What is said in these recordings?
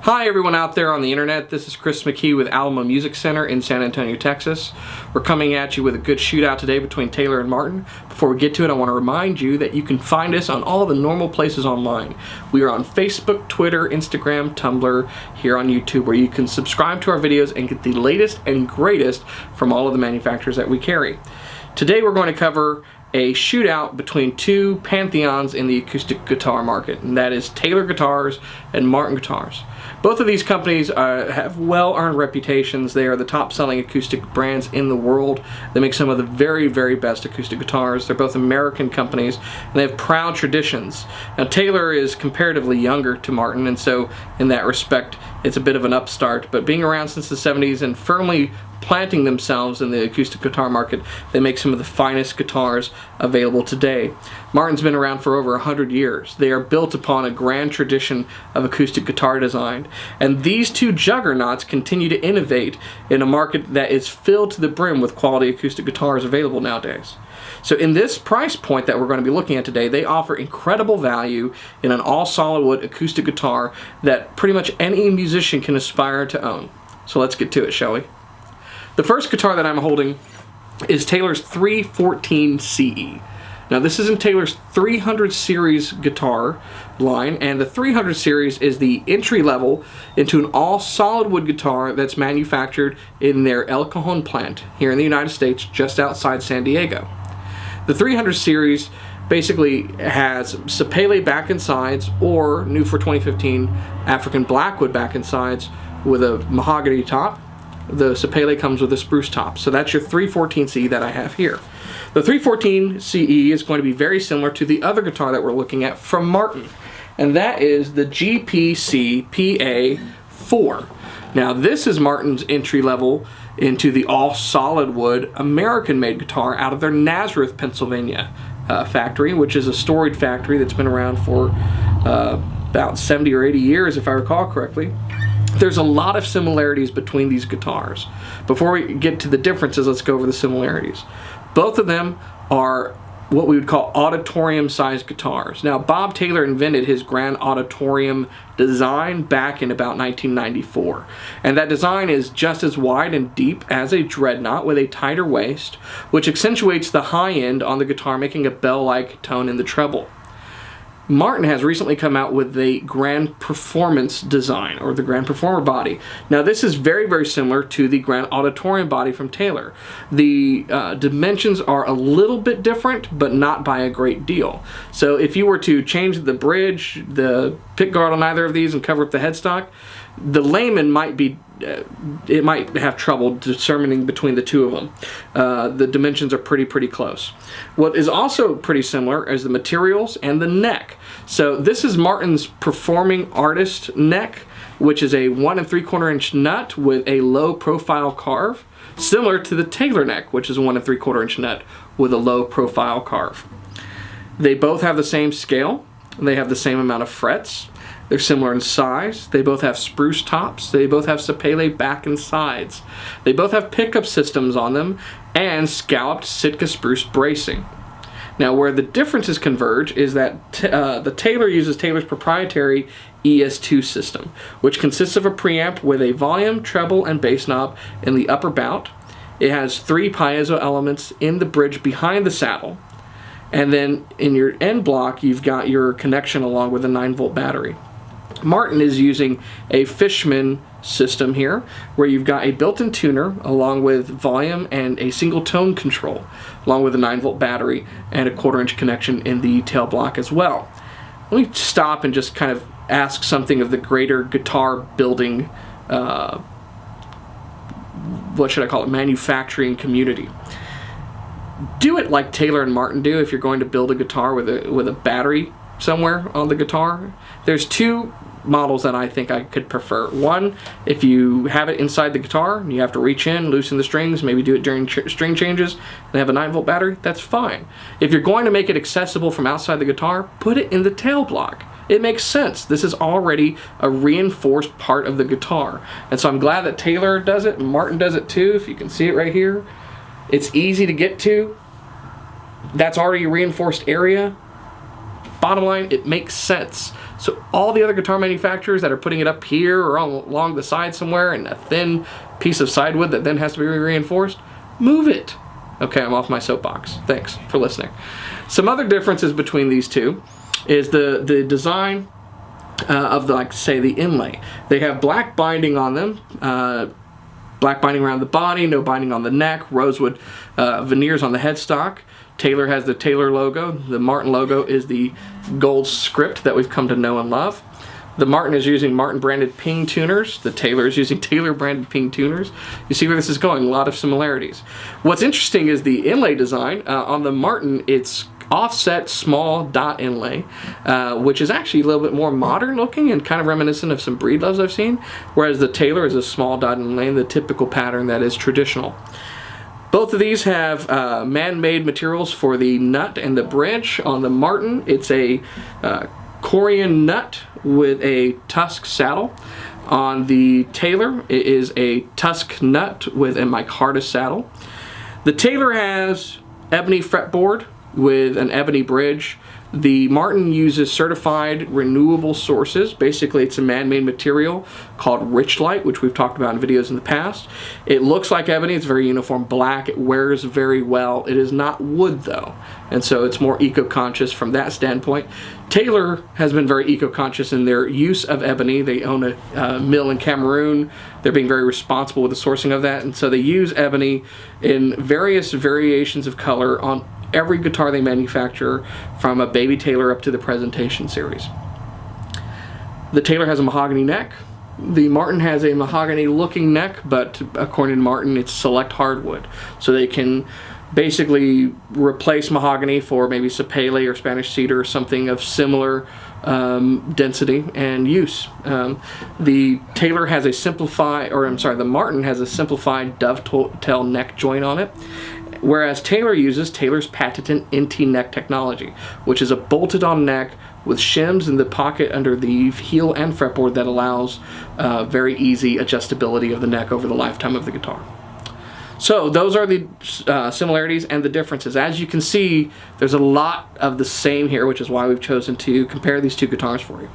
Hi everyone out there on the internet, this is Chris Mckee with Alamo Music Center in San Antonio, Texas. We're coming at you with a good shootout today between Taylor and Martin. Before we get to it, I want to remind you that you can find us on all the normal places online. We are on Facebook, Twitter, Instagram, Tumblr, here on YouTube, where you can subscribe to our videos and get the latest and greatest from all of the manufacturers that we carry. Today we're going to cover a shootout between two pantheons in the acoustic guitar market, and that is Taylor Guitars and Martin Guitars. Both of these companies have well-earned reputations. They are the top-selling acoustic brands in the world. They make some of the very, very best acoustic guitars. They're both American companies, and they have proud traditions. Now, Taylor is comparatively younger to Martin, and so in that respect, it's a bit of an upstart. But being around since the 70s and firmly planting themselves in the acoustic guitar market, they make some of the finest guitars available today. Martin's been around for over 100 years. They are built upon a grand tradition of acoustic guitar design, and these two juggernauts continue to innovate in a market that is filled to the brim with quality acoustic guitars available nowadays. So in this price point that we're going to be looking at today, they offer incredible value in an all solid wood acoustic guitar that pretty much any musician can aspire to own. So let's get to it, shall we? The first guitar that I'm holding is Taylor's 314 CE. Now this is in Taylor's 300 series guitar line, and the 300 series is the entry level into an all solid wood guitar that's manufactured in their El Cajon plant here in the United States, just outside San Diego. The 300 series basically has sapele back and sides, or new for 2015 African blackwood back and sides with a mahogany top. The sapele comes with a spruce top. So that's your 314 CE that I have here. The 314 CE is going to be very similar to the other guitar that we're looking at from Martin, and that is the GPCPA4. Now this is Martin's entry level into the all solid wood American made guitar out of their Nazareth, Pennsylvania factory, which is a storied factory that's been around for about 70 or 80 years, if I recall correctly. There's a lot of similarities between these guitars. Before we get to the differences, let's go over the similarities. Both of them are what we would call auditorium-sized guitars. Now, Bob Taylor invented his grand auditorium design back in about 1994. And that design is just as wide and deep as a dreadnought with a tighter waist, which accentuates the high end on the guitar, making a bell-like tone in the treble. Martin has recently come out with the Grand Performance design, or the Grand Performer body. Now this is very, very similar to the Grand Auditorium body from Taylor. The dimensions are a little bit different, but not by a great deal. So if you were to change the bridge, the pickguard on either of these, and cover up the headstock, the layman might be it might have trouble determining between the two of them. The dimensions are pretty close. What is also pretty similar is the materials and the neck. So this is Martin's Performing Artist neck, which is a 1 3/4 inch nut with a low profile carve, similar to the Taylor neck, which is a 1 3/4 inch nut with a low profile carve. They both have the same scale. They have the same amount of frets. They're similar in size. They both have spruce tops. They both have sapele back and sides. They both have pickup systems on them and scalloped Sitka spruce bracing. Now, where the differences converge is that the Taylor uses Taylor's proprietary ES2 system, which consists of a preamp with a volume, treble, and bass knob in the upper bout. It has 3 piezo elements in the bridge behind the saddle. And then in your end block, you've got your connection along with a 9-volt battery. Martin is using a Fishman system here, where you've got a built-in tuner along with volume and a single tone control, along with a 9-volt battery and a 1/4 inch connection in the tail block as well. Let me stop and just kind of ask something of the greater guitar building, what should I call it, manufacturing community. Do it like Taylor and Martin do if you're going to build a guitar with a battery somewhere on the guitar. There's 2 models that I think I could prefer. One, if you have it inside the guitar and you have to reach in, loosen the strings, maybe do it during string changes, and have a 9-volt battery, that's fine. If you're going to make it accessible from outside the guitar, put it in the tail block. It makes sense. This is already a reinforced part of the guitar. And so I'm glad that Taylor does it and Martin does it too, if you can see it right here. It's easy to get to. That's already a reinforced area. bottom line, it makes sense. So all the other guitar manufacturers that are putting it up here or along the side somewhere in a thin piece of sidewood that then has to be reinforced, move it. Okay, I'm off my soapbox. Thanks for listening. Some other differences between these two is the design of the, like, say, the inlay. They have black binding on them, black binding around the body, no binding on the neck, rosewood veneers on the headstock. Taylor has the Taylor logo. The Martin logo is the gold script that we've come to know and love. The Martin is using Martin branded ping tuners. The Taylor is using Taylor branded ping tuners. You see where this is going, a lot of similarities. What's interesting is the inlay design. On the Martin, it's offset small dot inlay, which is actually a little bit more modern looking and kind of reminiscent of some breedloves I've seen, whereas the Taylor is a small dot inlay, the typical pattern that is traditional. Both of these have man-made materials for the nut and the bridge. On the Martin, it's a Corian nut with a tusk saddle. On the Taylor, it is a tusk nut with a micarta saddle. The Taylor has ebony fretboard with an ebony bridge. The Martin uses certified renewable sources. Basically, it's a man-made material called Richlite, which we've talked about in videos in the past. It looks like ebony. It's very uniform black. It wears very well. It is not wood, though, and so it's more eco-conscious from that standpoint. Taylor has been very eco-conscious in their use of ebony. They own a mill in Cameroon. They're being very responsible with the sourcing of that, and so they use ebony in various variations of color on every guitar they manufacture, from a baby Taylor up to the Presentation series. The Taylor has a mahogany neck. The Martin has a mahogany looking neck, but according to Martin, it's select hardwood. So they can basically replace mahogany for maybe sapele or Spanish cedar or something of similar density and use. The Taylor has a the Martin has a simplified dovetail neck joint on it, whereas Taylor uses Taylor's patented NT neck technology, which is a bolted-on neck with shims in the pocket under the heel and fretboard that allows very easy adjustability of the neck over the lifetime of the guitar. So those are the similarities and the differences. As you can see, there's a lot of the same here, which is why we've chosen to compare these two guitars for you.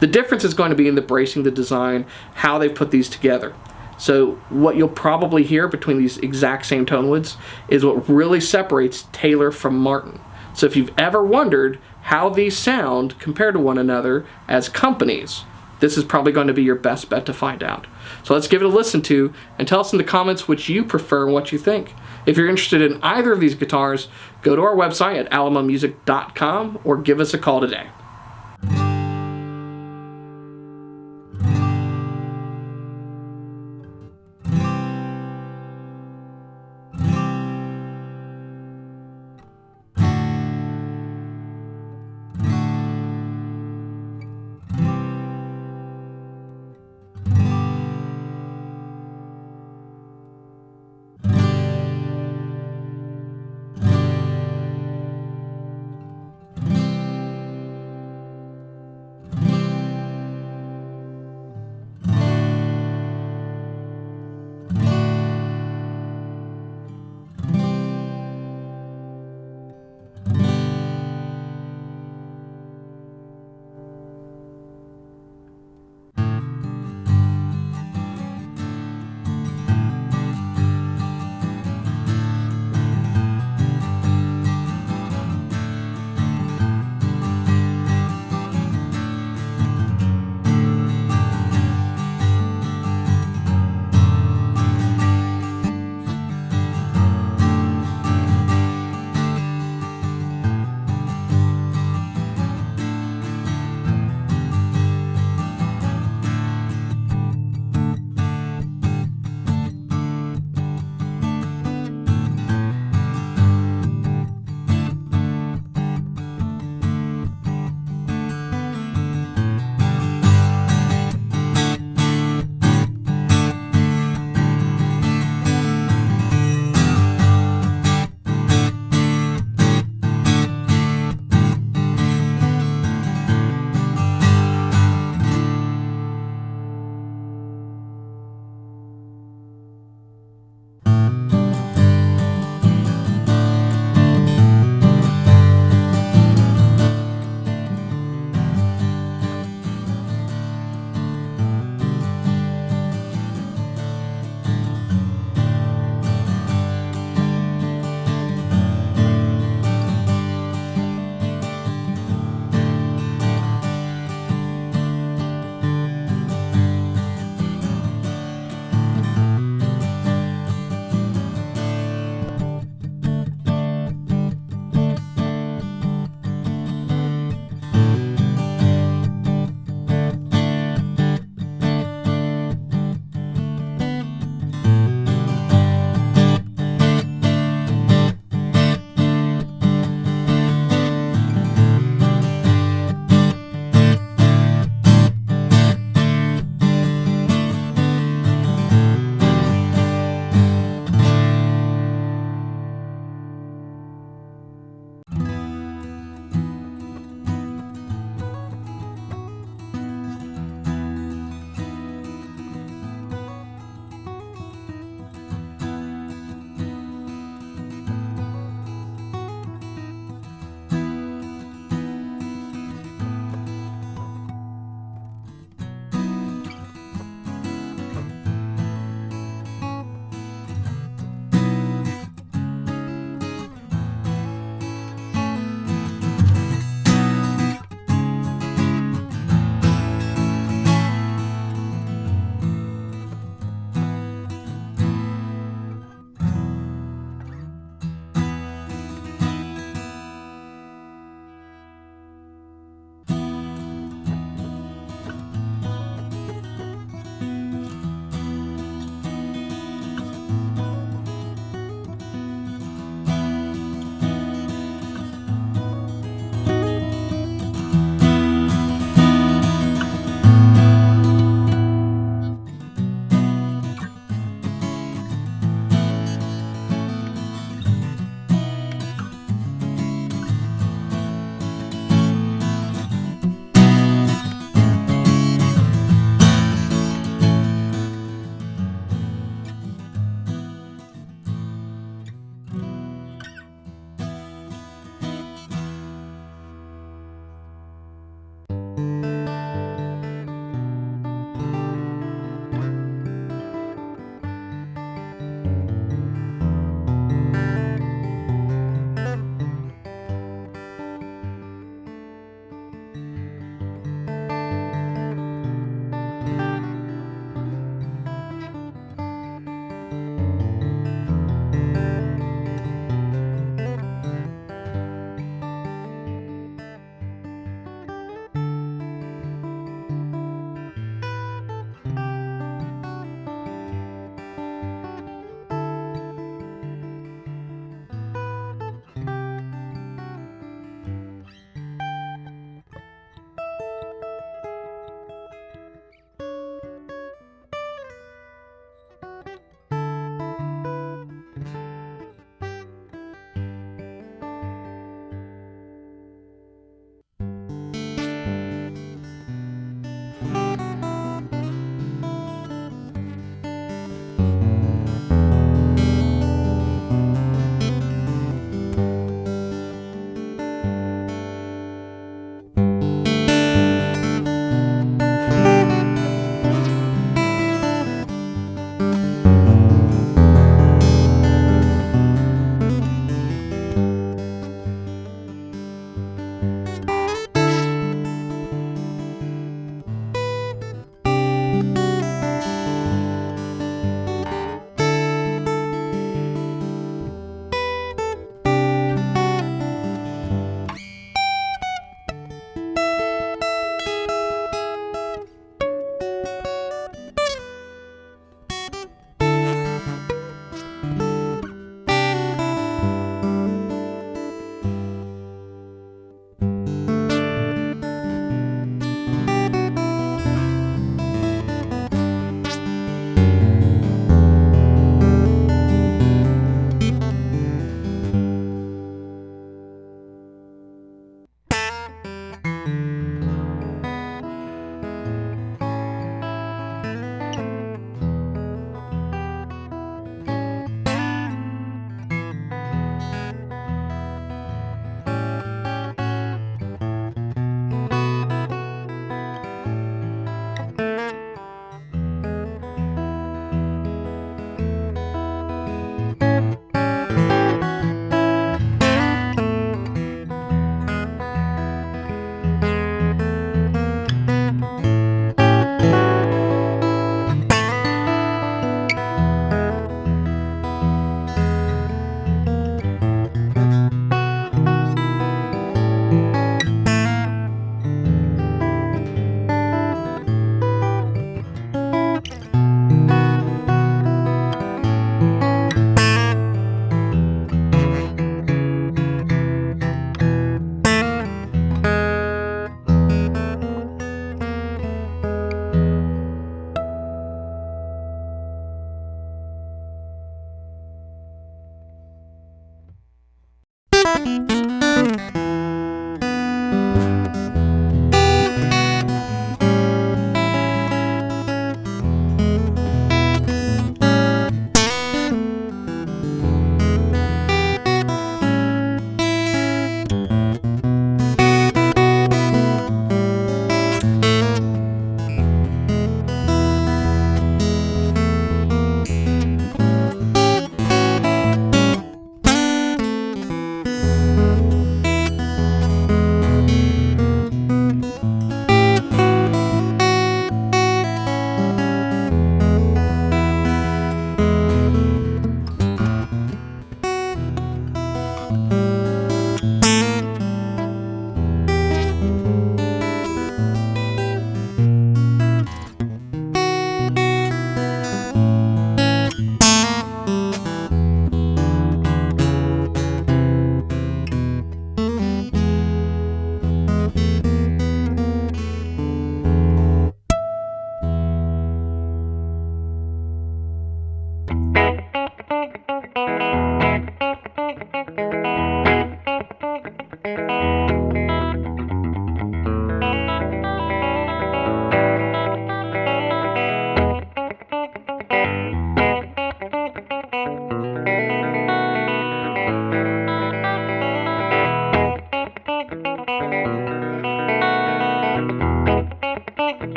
The difference is going to be in the bracing, the design, how they put these together. So what you'll probably hear between these exact same tone woods is what really separates Taylor from Martin. So if you've ever wondered how these sound compared to one another as companies, this is probably going to be your best bet to find out. So let's give it a listen to and tell us in the comments which you prefer and what you think. If you're interested in either of these guitars, go to our website at alamomusic.com or give us a call today.